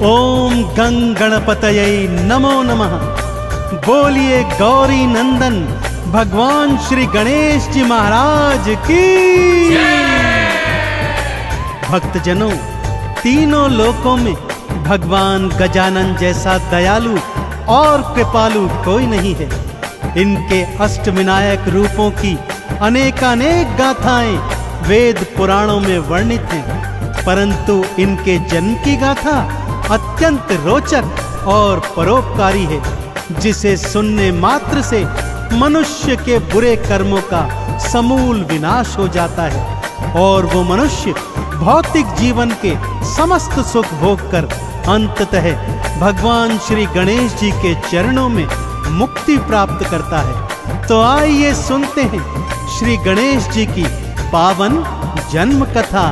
ओम गंग गणपतये नमो नमः। बोलिए गौरी नंदन भगवान श्री गणेश जी महाराज की। भक्तजनों, तीनों लोकों में भगवान गजानन जैसा दयालु और कृपालु कोई नहीं है। इनके अष्टविनायक रूपों की अनेकानेक गाथाएं वेद पुराणों में वर्णित हैं, परंतु इनके जन्म की गाथा अत्यंत रोचक और परोपकारी है, जिसे सुनने मात्र से मनुष्य के बुरे कर्मों का समूल विनाश हो जाता है और वो मनुष्य भौतिक जीवन के समस्त सुख भोग कर अंततः भगवान श्री गणेश जी के चरणों में मुक्ति प्राप्त करता है। तो आइए सुनते हैं श्री गणेश जी की पावन जन्म कथा।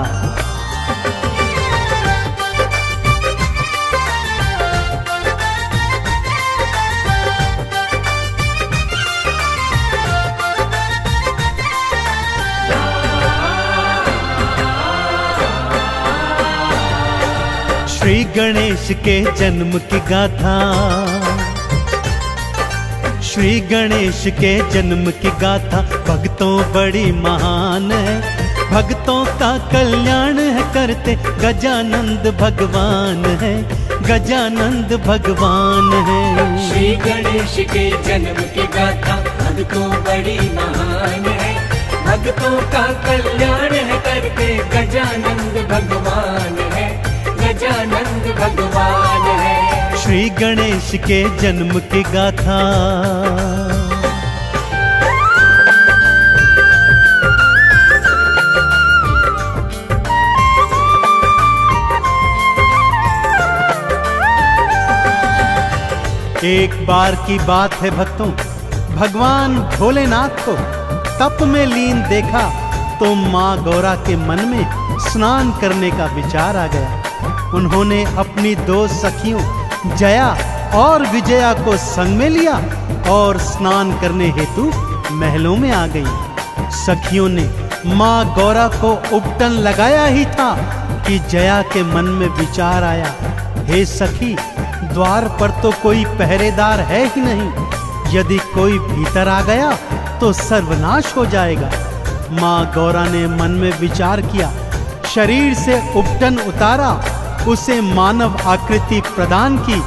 श्री गणेश के जन्म की गाथा। श्री गणेश के जन्म की गाथा भक्तों बड़ी महान है। भक्तों का कल्याण है करते गजानंद भगवान है, गजानंद भगवान है। श्री गणेश के जन्म की गाथा भक्तों बड़ी महान है। भक्तों का कल्याण है करते गजानंद भगवान है, गजानंद भगवान है। श्री गणेश के जन्म की गाथा। एक बार की बात है भक्तों, भगवान भोलेनाथ को तप में लीन देखा तो माँ गौरा के मन में स्नान करने का विचार आ गया। उन्होंने अपनी दो सखियों जया और विजया को संग में लिया और स्नान करने हेतु महलों में आ गई। सखियों ने माँ गौरा को उपटन लगाया ही था कि जया के मन में विचार आया, हे सखी, द्वार पर तो कोई पहरेदार है ही नहीं, यदि कोई भीतर आ गया तो सर्वनाश हो जाएगा। माँ गौरा ने मन में विचार किया, शरीर से उपटन उतारा, उसे मानव आकृति प्रदान की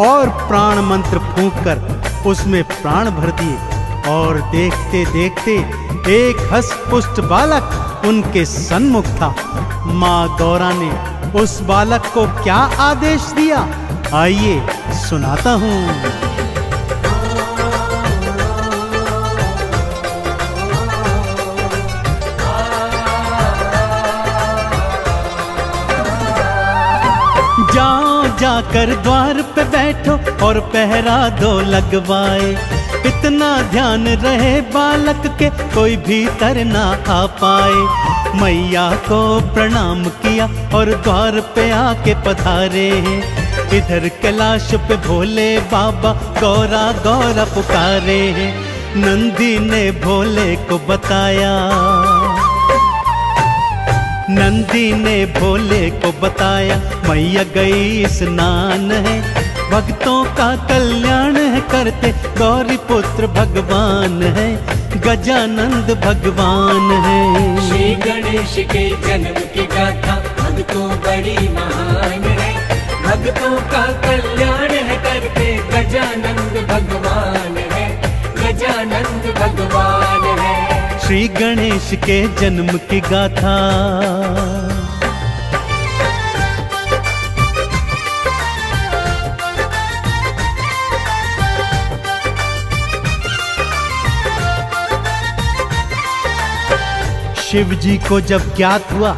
और प्राण मंत्र फूंककर उसमें प्राण भर दिए और देखते देखते एक हष्ट-पुष्ट बालक उनके सन्मुख था। माँ गौरा ने उस बालक को क्या आदेश दिया, आइए सुनाता हूँ। जाओ जाकर द्वार पे बैठो और पहरा दो लगवाए। इतना ध्यान रहे बालक के कोई भीतर ना आ पाए। मैया को प्रणाम किया और द्वार पे आके पधारे। इधर कैलाश पे भोले बाबा गौरा गौरा पुकारे। नंदी ने भोले को बताया, नंदी ने भोले को बताया, मैया गई स्नान है, भक्तों का कल्याण है करते गौरी पुत्र भगवान है, गजानंद भगवान है। श्री गणेश के जन्म की गाथा भक्तों बड़ी महान है। भक्तों का कल्याण है करते गजानंद भगवान है, गजानंद भगवान है। श्री गणेश के जन्म की गाथा। शिव जी को जब ज्ञात हुआ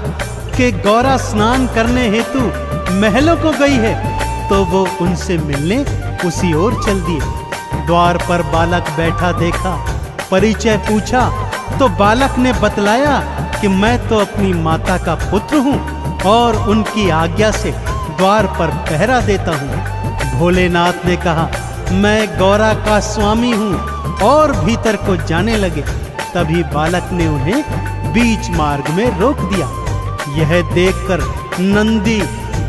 कि गौरा स्नान करने हेतु महलों को गई है, तो वो उनसे मिलने उसी ओर चल दिए। द्वार पर बालक बैठा देखा, परिचय पूछा तो बालक ने बतलाया कि मैं तो अपनी माता का पुत्र हूँ और उनकी आज्ञा से द्वार पर पहरा देता हूँ। भोलेनाथ ने कहा, मैं गौरा का स्वामी हूँ, और भीतर को जाने लगे। तभी बालक ने उन्हें बीच मार्ग में रोक दिया। यह देखकर नंदी,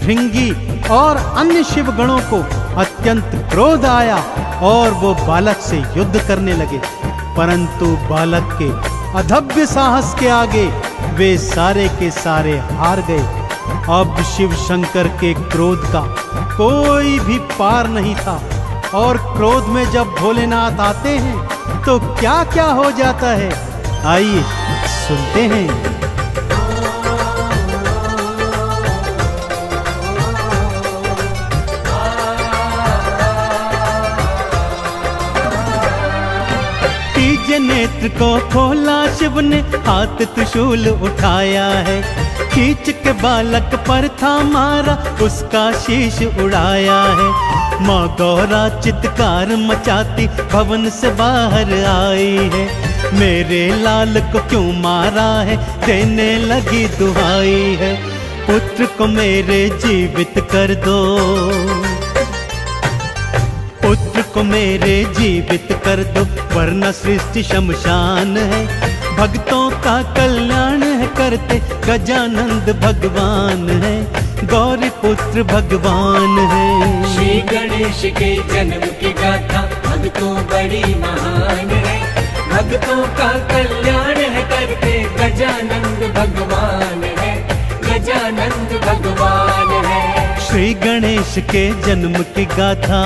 भृंगी और अन्य शिव गणों को अत्यंत क्रोध आया और वो बालक से युद्ध करने लगे, परंतु बालक के अधभ्य साहस के आगे वे सारे के सारे हार गए। अब शिव शंकर के क्रोध का कोई भी पार नहीं था, और क्रोध में जब भोलेनाथ आते हैं तो क्या क्या हो जाता है, आइए सुनते हैं। तीजे नेत्र को खोला शिव ने, हाथ त्रिशूल उठाया है, खींच के बालक पर था मारा, उसका शीश उड़ाया है। माँ गौरा चित्कार मचाती भवन से बाहर आई है, मेरे लाल को क्यों मारा है, देने लगी दुहाई है, पुत्र को मेरे जीवित कर दो, पुत्र को मेरे जीवित कर दो, वरना सृष्टि शमशान है, भक्तों का कल्याण है करते गजानंद भगवान है, गौरी पुत्र भगवान है। श्री गणेश के जन्म की गाथा भक्तों बड़ी महान है, भक्तों का कल्याण है करते गजानंद भगवान है, गजानंद भगवान है। श्री गणेश के जन्म की गाथा।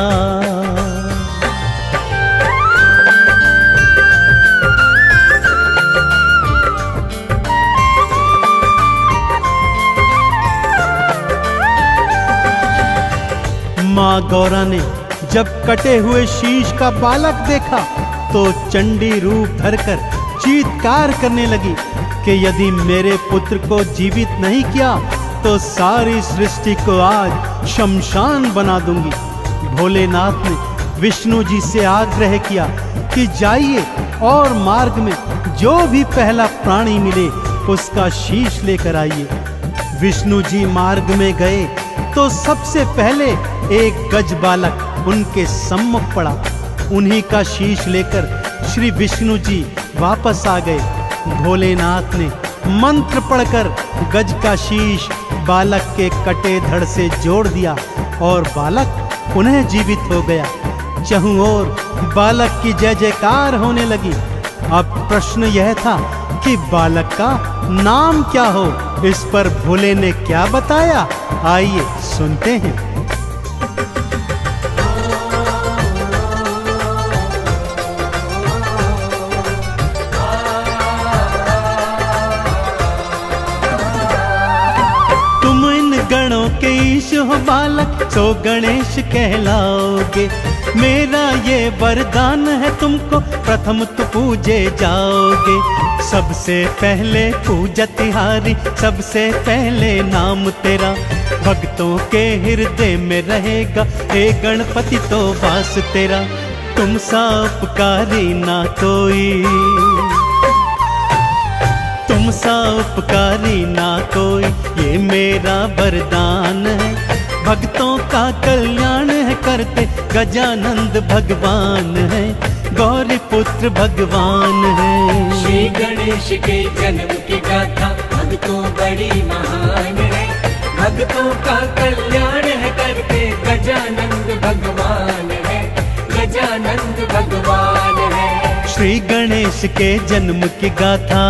माँ गौरा ने जब कटे हुए शीश का बालक देखा तो चंडी रूप धरकर चीत्कार करने लगी कि यदि मेरे पुत्र को जीवित नहीं किया तो सारी सृष्टि को आज शमशान बना दूंगी। भोलेनाथ ने विष्णु जी से आग्रह किया कि जाइए और मार्ग में जो भी पहला प्राणी मिले उसका शीश लेकर आइए। विष्णु जी मार्ग में गए तो सबसे पहले एक गज बालक उनके सम्मुख पड़ा। उन्हीं का शीश लेकर श्री विष्णु जी वापस आ गए। भोलेनाथ ने मंत्र पढ़कर गज का शीश बालक के कटे धड़ से जोड़ दिया और बालक पुनः जीवित हो गया। चहुं ओर बालक की जय जयकार होने लगी। अब प्रश्न यह था कि बालक का नाम क्या हो। इस पर भोले ने क्या बताया, आइए सुनते हैं। तुम इन गणों के ईश हो बालक, सो गणेश कहलाओगे। मेरा ये वरदान है तुमको, प्रथम तो पूजे जाओगे। सबसे पहले पूजा तिहारी, सबसे पहले नाम तेरा भक्तों के हृदय में रहेगा। हे गणपति तो वास तेरा, तुम सा उपकारी ना कोई, तुम सा उपकारी ना कोई, ये मेरा वरदान है। भक्तों का कल्याण है करते गजानंद भगवान है, गौरी पुत्र भगवान है। श्री गणेश के जन्म की गाथा भक्तों बड़ी महान है, भक्तों का कल्याण है करते गजानंद भगवान है, गजानंद भगवान है। श्री गणेश के जन्म की गाथा।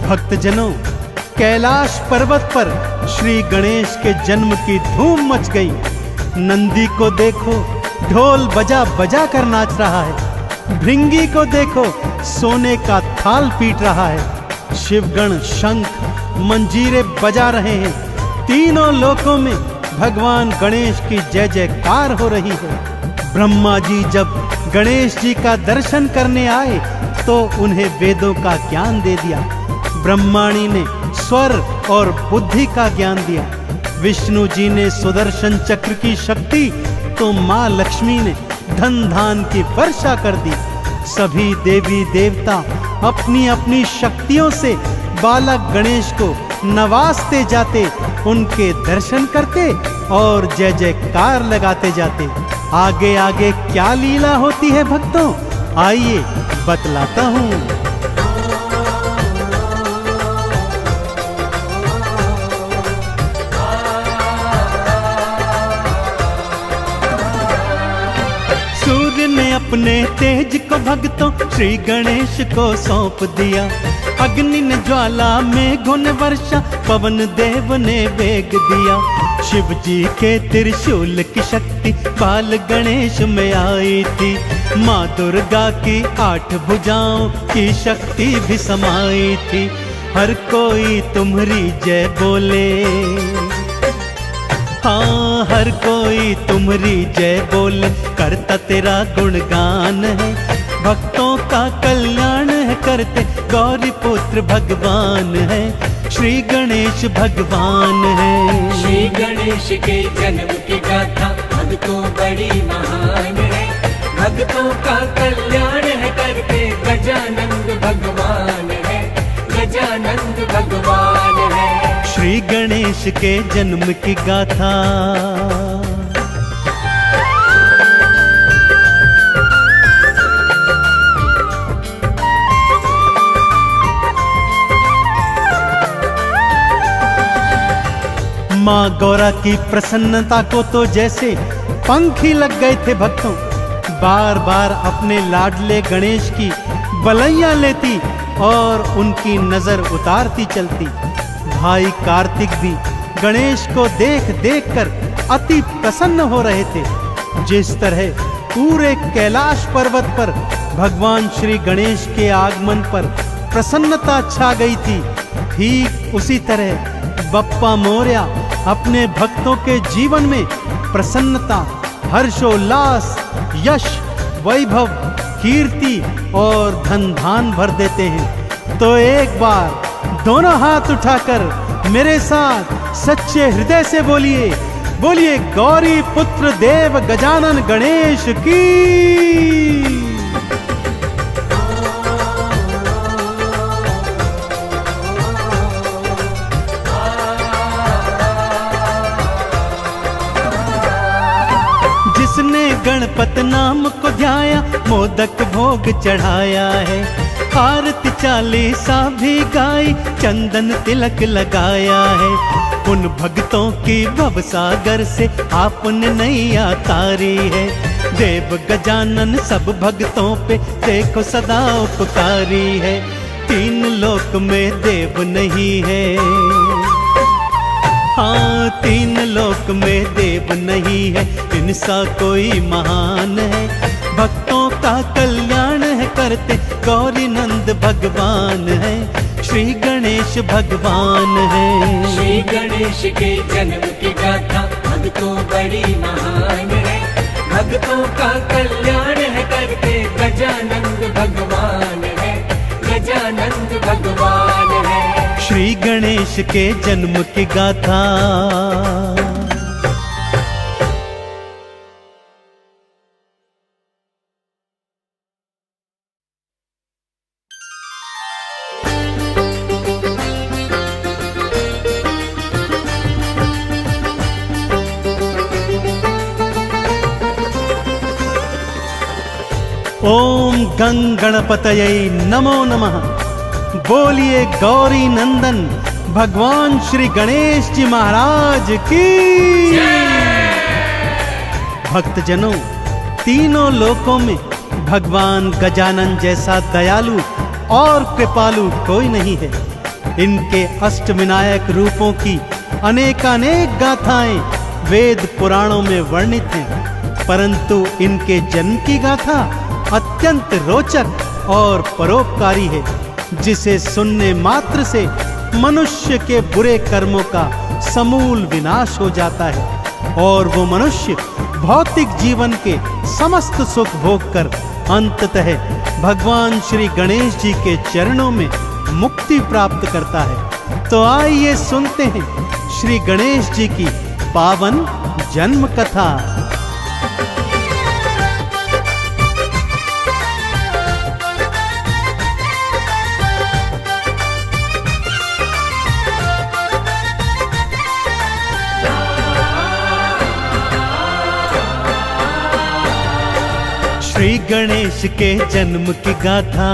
भक्तजनों, कैलाश पर्वत पर श्री गणेश के जन्म की धूम मच गई। नंदी को देखो ढोल बजा बजा कर नाच रहा है, भृंगी को देखो सोने का थाल पीट रहा है, शिवगण शंख मंजीरे बजा रहे हैं। तीनों लोकों में भगवान गणेश की जय जयकार हो रही है। ब्रह्मा जी जब गणेश जी का दर्शन करने आए तो उन्हें वेदों का ज्ञान दे दिया। ब्रह्माणी ने स्वर और बुद्धि का ज्ञान दिया। विष्णु जी ने सुदर्शन चक्र की शक्ति, तो माँ लक्ष्मी ने धन धान की वर्षा कर दी। सभी देवी देवता अपनी अपनी शक्तियों से बालक गणेश को नवाजते जाते, उनके दर्शन करते और जय जयकार लगाते जाते। आगे आगे क्या लीला होती है भक्तों, आइए बतलाता हूँ। सूर्य ने अपने तेज को भक्तों श्री गणेश को सौंप दिया। अग्नि ने ज्वाला, मेघों ने वर्षा, पवन देव ने वेग दिया। शिव जी के त्रिशूल की शक्ति बाल गणेश में आई थी। माँ दुर्गा की 8 भुजाओं की शक्ति भी समाई थी। हर कोई तुम्हारी जय बोले, हाँ हर कोई तुम्हारी जय बोले, करता तेरा गुणगान है। भक्तों का कल्याण है करते, गौरी पुत्र भगवान है, श्री गणेश भगवान है। श्री गणेश के जन्म की गाथा भक्तों बड़ी महान है। भक्तों का कल्याण है करते, गजानंद भगवान है, गजानंद भगवान है। श्री गणेश के जन्म की गाथा। माँ गौरा की प्रसन्नता को तो जैसे पंख ही लग गए थे भक्तों। बार बार अपने लाडले गणेश की बलैया लेती और उनकी नजर उतारती चलती। भाई कार्तिक भी गणेश को देख देख कर अति प्रसन्न हो रहे थे। जिस तरह पूरे कैलाश पर्वत पर भगवान श्री गणेश के आगमन पर प्रसन्नता छा गई थी, ठीक उसी तरह बप्पा मोरया अपने भक्तों के जीवन में प्रसन्नता, हर्षोल्लास, यश, वैभव, कीर्ति और धन धान भर देते हैं। तो एक बार दोनों हाथ उठाकर मेरे साथ सच्चे हृदय से बोलिए, बोलिए गौरी पुत्र देव गजानन गणेश की। जिसने गणपत नाम को ध्याया, मोदक भोग चढ़ाया है। आरती चालीसा भी गाई, चंदन तिलक लगाया है। उन भक्तों की भवसागर से आपने नैया तारी है। देव गजानन सब भक्तों पे देखो सदा उपकारी है। 3 लोक में देव नहीं है, हाँ 3 लोक में देव नहीं है, इनसा कोई महान है। भक्तों का कल्याण है करते, गौरी नंद भगवान है, श्री गणेश भगवान है। श्री गणेश के जन्म की गाथा भक्तों बड़ी महान है। भक्तों का कल्याण है करते, गजानंद भगवान है, गजानंद भगवान है। श्री गणेश के जन्म की गाथा। ओम गंग गणपतये नमो नमः। बोलिए गौरी नंदन भगवान श्री गणेश जी महाराज की। भक्तजनों, तीनों लोकों में भगवान गजानन जैसा दयालु और कृपालु कोई नहीं है। इनके अष्टविनायक रूपों की अनेकानेक गाथाएं वेद पुराणों में वर्णित हैं, परंतु इनके जन्म की गाथा अत्यंत रोचक और परोपकारी है, जिसे सुनने मात्र से मनुष्य के बुरे कर्मों का समूल विनाश हो जाता है और वो मनुष्य भौतिक जीवन के समस्त सुख भोग कर अंततः भगवान श्री गणेश जी के चरणों में मुक्ति प्राप्त करता है। तो आइए सुनते हैं श्री गणेश जी की पावन जन्म कथा। श्री गणेश के जन्म की गाथा,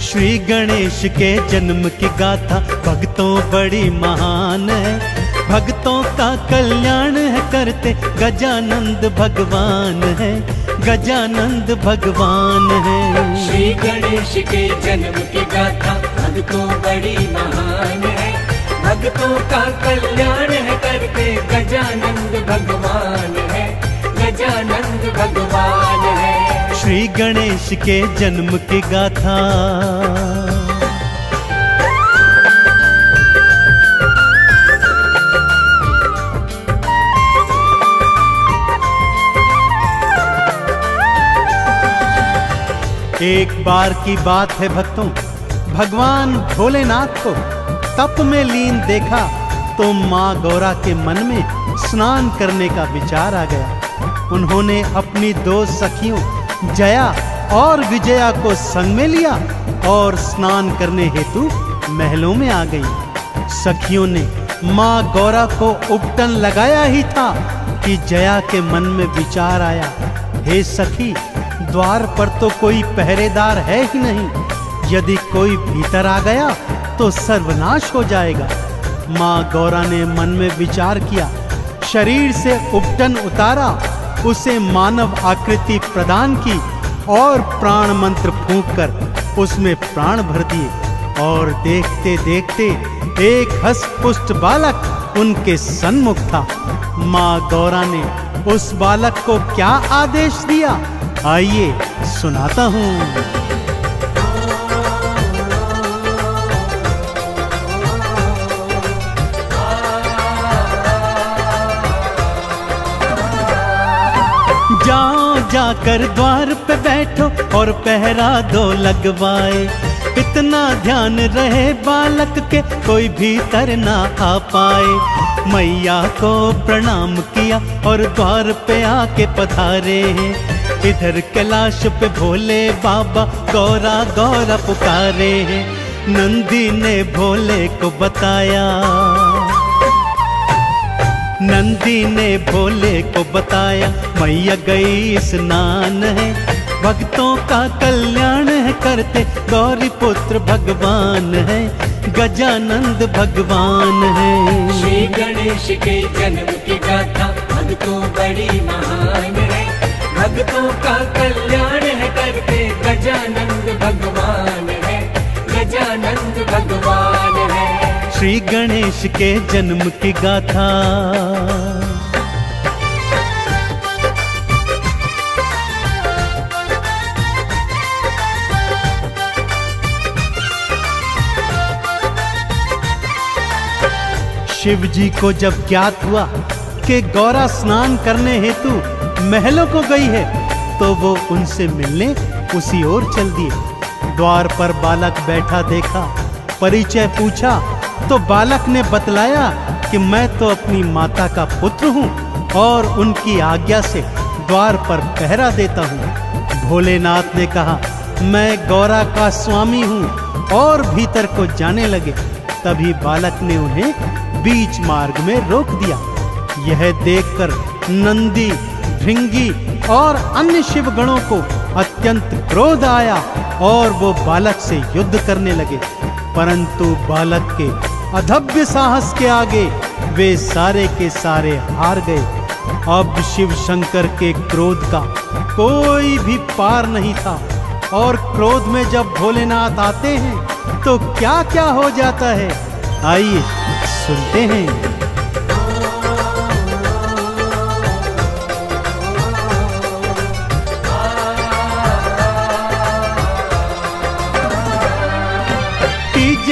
श्री गणेश के जन्म की गाथा भक्तों बड़ी महान है। भक्तों का कल्याण है करते गजानंद भगवान है, गजानंद भगवान है। श्री गणेश के जन्म की गाथा भक्तों बड़ी महान है। भक्तों का कल्याण है करते गजानंद भगवान है, गजानंद भगवान है। श्री गणेश के जन्म की गाथा। एक बार की बात है भक्तों, भगवान भोलेनाथ को तप में लीन देखा तो माँ गौरा के मन में स्नान करने का विचार आ गया। उन्होंने अपनी दो सखियों जया और विजया को संग में लिया और स्नान करने हेतु महलों में आ गई। सखियों ने माँ गौरा को उपटन लगाया ही था कि जया के मन में विचार आया, हे सखी, द्वार पर तो कोई पहरेदार है ही नहीं, यदि कोई भीतर आ गया तो सर्वनाश हो जाएगा। माँ गौरा ने मन में विचार किया, शरीर से उपटन उतारा, उसे मानव आकृति प्रदान की और प्राण मंत्र फूंककर उसमें प्राण भर दिए। और देखते देखते एक हष्ट-पुष्ट बालक उनके सन्मुख था। माँ गौरा ने उस बालक को क्या आदेश दिया, आइए सुनाता हूँ। जाओ जाकर द्वार पे बैठो और पहरा दो लगवाए, इतना ध्यान रहे बालक के कोई भीतर ना आ पाए। मैया को प्रणाम किया और द्वार पे आके पधारे हैं। इधर कैलाश पे भोले बाबा गौरा गौरा पुकारे हैं। नंदी ने भोले को बताया, नंदी ने भोले को बताया, मैया गई स्नान है, भक्तों का कल्याण है करते गौरी पुत्र भगवान है, गजानंद भगवान है। श्री गणेश के जन्म की गाथा भक्तों बड़ी महान है। भक्तों का कल्याण है करते गजानंद भगवान है, गजानंद भगवान है। श्री गणेश के जन्म की गाथा। शिव जी को जब ज्ञात हुआ कि गौरा स्नान करने हेतु महलों को गई है तो वो उनसे मिलने उसी ओर चल दिए। द्वार पर बालक बैठा देखा, परिचय पूछा तो बालक ने बतलाया कि मैं तो अपनी माता का पुत्र हूँ और उनकी आज्ञा से द्वार पर पहरा देता हूँ। भोलेनाथ ने कहा, मैं गौरा का स्वामी हूँ, और भीतर को जाने लगे। तभी बालक ने उन्हें बीच मार्ग में रोक दिया। यह देखकर नंदी, भृंगी और अन्य शिवगणों को अत्यंत क्रोध आया और वो बालक से युद्ध करने लगे, परंतु बालक के अधव्य साहस के आगे वे सारे के सारे हार गए। अब शिव शंकर के क्रोध का कोई भी पार नहीं था, और क्रोध में जब भोलेनाथ आते हैं तो क्या क्या हो जाता है, आइए सुनते हैं।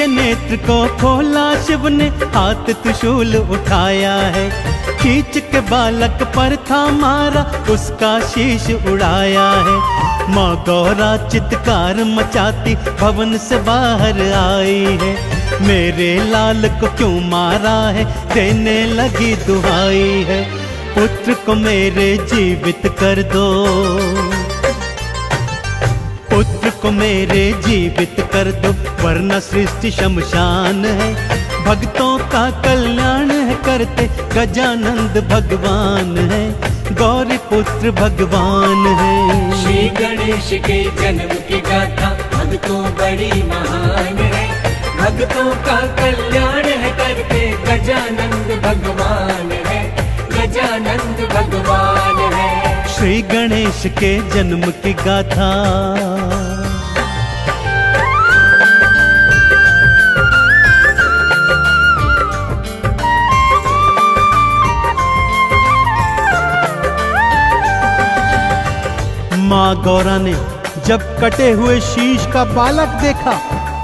नेत्र को खोला शिव ने, हाथ त्रिशूल उठाया है, खींच के बालक पर था मारा, उसका शीश उड़ाया है। माँ गौरा चित्कार मचाती भवन से बाहर आई है, मेरे लाल को क्यों मारा है, देने लगी दुहाई है, पुत्र को मेरे जीवित कर दो, पुत्र को मेरे जीवित कर दो, वरना सृष्टि शमशान है, भक्तों का कल्याण है कर करते गजानंद भगवान है, गौरी पुत्र भगवान है। श्री गणेश के जन्म की गाथा भक्तों बड़ी महान है, भक्तों का कल्याण है करते गजानंद भगवान है, गजानंद भगवान है। श्री गणेश के जन्म की गाथा माँ गौरा ने जब कटे हुए शीश का बालक देखा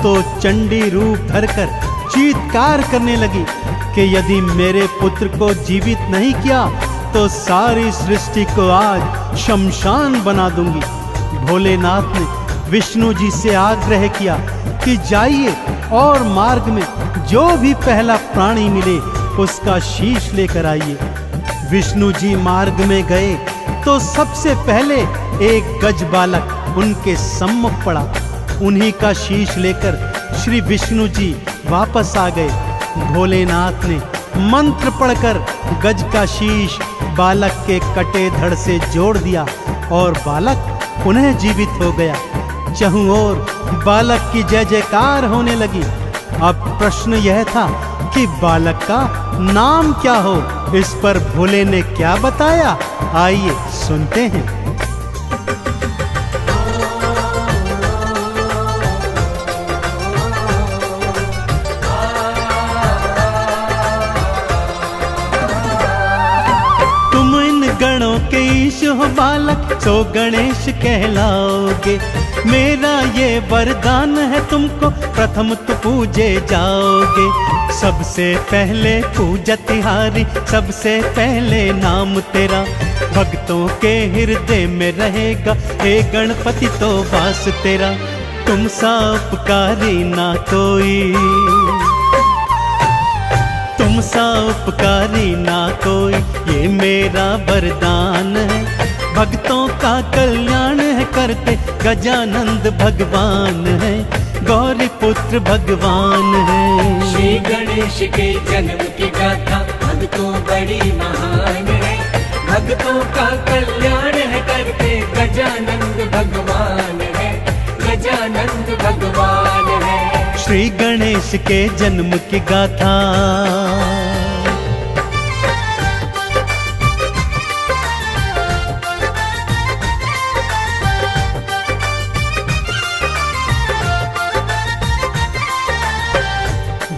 तो चंडी रूप धरकर चीत्कार करने लगी कि यदि मेरे पुत्र को जीवित नहीं किया तो सारी सृष्टि को आज शमशान बना दूंगी। भोलेनाथ ने विष्णु जी से आग्रह किया कि जाइए और मार्ग में जो भी पहला प्राणी मिले उसका शीश लेकर आइए। विष्णु जी मार्ग में गए तो सबसे पहले एक गज बालक उनके सम्मुख पड़ा। उन्हीं का शीश लेकर श्री विष्णु जी वापस आ गए। भोलेनाथ ने मंत्र पढ़कर गज का शीश बालक के कटे धड़ से जोड़ दिया और बालक पुनः जीवित हो गया। चहुं ओर बालक की जय जयकार होने लगी। अब प्रश्न यह था कि बालक का नाम क्या हो। इस पर भोले ने क्या बताया, आइए सुनते हैं। तुम इन गणों के ईश हो बालक, सो गणेश कहलाओगे। मेरा ये वरदान है तुमको, प्रथम तो पूजे जाओगे। सबसे पहले पूजा तिहारी, सबसे पहले नाम तेरा भक्तों के हृदय में रहेगा। हे गणपति तो वास तेरा, तुम सा उपकारी ना कोई, तुम सा उपकारी ना कोई, ये मेरा वरदान है। भक्तों का कल्याण है करते गजानंद भगवान है, गौरी पुत्र भगवान है। श्री गणेश के जन्म की गाथा भक्तों बड़ी महान है, भक्तों का कल्याण है करते गजानंद भगवान है, गजानंद भगवान है। श्री गणेश के जन्म की गाथा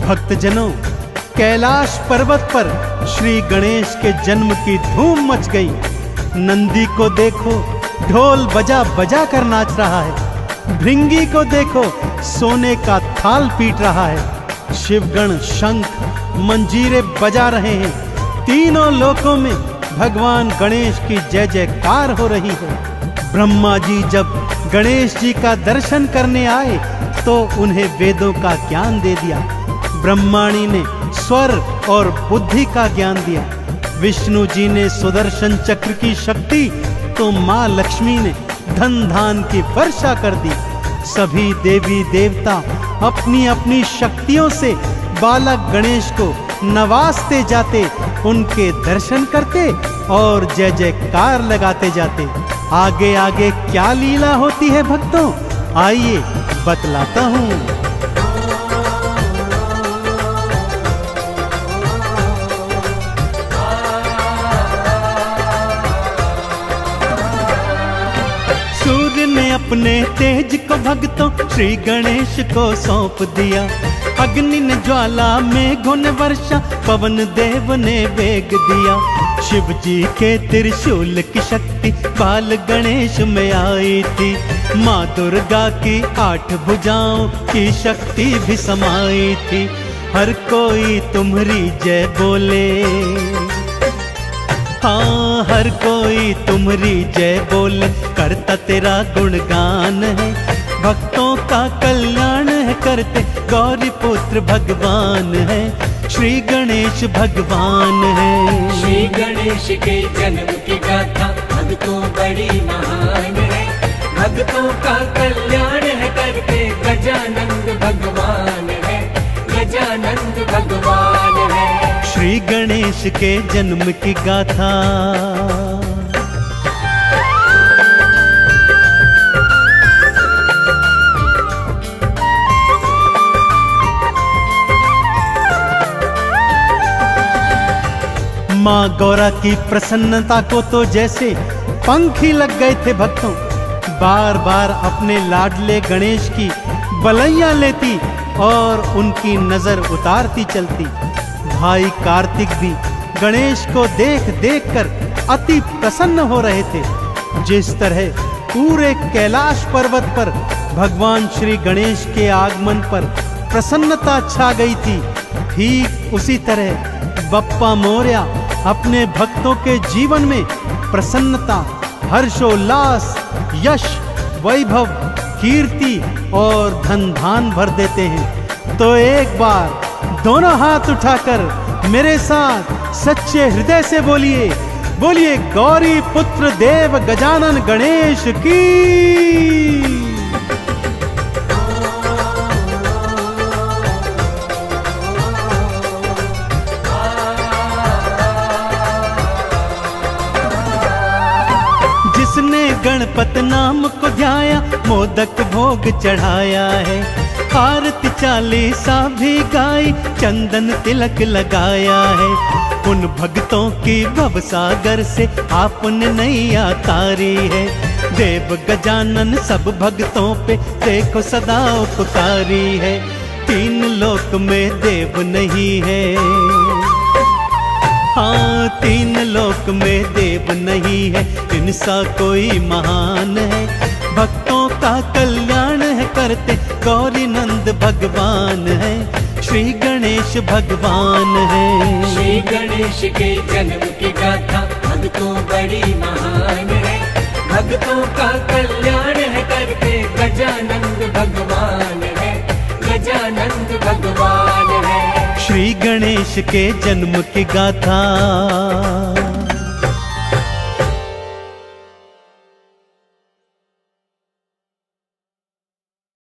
भक्तजनों, कैलाश पर्वत पर श्री गणेश के जन्म की धूम मच गई। नंदी को देखो ढोल बजा बजा कर नाच रहा है, भृंगी को देखो सोने का थाल पीट रहा है, शिवगण शंख मंजीरे बजा रहे हैं। तीनों लोकों में भगवान गणेश की जय जयकार हो रही है। ब्रह्मा जी जब गणेश जी का दर्शन करने आए तो उन्हें वेदों का ज्ञान दे दिया। ब्रह्माणी ने स्वर और बुद्धि का ज्ञान दिया। विष्णु जी ने सुदर्शन चक्र की शक्ति तो माँ लक्ष्मी ने धन धान की वर्षा कर दी। सभी देवी देवता अपनी अपनी शक्तियों से बालक गणेश को नवाजते जाते, उनके दर्शन करते और जय जयकार लगाते जाते। आगे आगे क्या लीला होती है भक्तों, आइए बतलाता हूँ। सूर्य ने अपने तेज को भक्तों श्री गणेश को सौंप दिया। अग्नि ने ज्वाला मेघों ने वर्षा, पवन देव ने वेग दिया। शिव जी के त्रिशूल की शक्ति बाल गणेश में आई थी। माँ दुर्गा की 8 भुजाओं की शक्ति भी समाई थी। हर कोई तुम्हारी जय बोले, हाँ हर कोई तुम्हारी जय बोले, करता तेरा गुणगान है। भक्तों का कल्याण है करते गौरी पुत्र भगवान है, श्री गणेश भगवान है। श्री गणेश के जन्म की गाथा भक्तों बड़ी महान है, भक्तों का कल्याण है करते गजानंद भगवान है, गजानंद भगवान है। श्री गणेश के जन्म की गाथा। माँ गौरा की प्रसन्नता को तो जैसे पंख ही लग गए थे भक्तों। बार बार अपने लाडले गणेश की बलैया लेती और उनकी नजर उतारती चलती। भाई कार्तिक भी गणेश को देख देख कर अति प्रसन्न हो रहे थे। जिस तरह पूरे कैलाश पर्वत पर भगवान श्री गणेश के आगमन पर प्रसन्नता छा गई थी, ठीक उसी तरह बप्पा मोरया अपने भक्तों के जीवन में प्रसन्नता, हर्षोल्लास, यश, वैभव, कीर्ति और धन धान भर देते हैं। तो एक बार दोनों हाथ उठाकर मेरे साथ सच्चे हृदय से बोलिए, बोलिए गौरी पुत्र देव गजानन गणेश की। जिसने गणपत नाम को ध्याया, मोदक भोग चढ़ाया है। आरती चालीसा भी गाई, चंदन तिलक लगाया है। उन भक्तों की भवसागर से आपने नैया तारी है। देव गजानन सब भक्तों पे देखो सदा उपकारी है। तीन लोक में देव नहीं है, हाँ तीन लोक में देव नहीं है, इनसा कोई महान है। भक्तों का कल्याण है करते गौरी नंद भगवान है, श्री गणेश भगवान है। श्री गणेश के जन्म की गाथा भक्तों बड़ी महान है। भक्तों का कल्याण है करते गजानंद भगवान है, गजानंद भगवान है। श्री गणेश के जन्म की गाथा।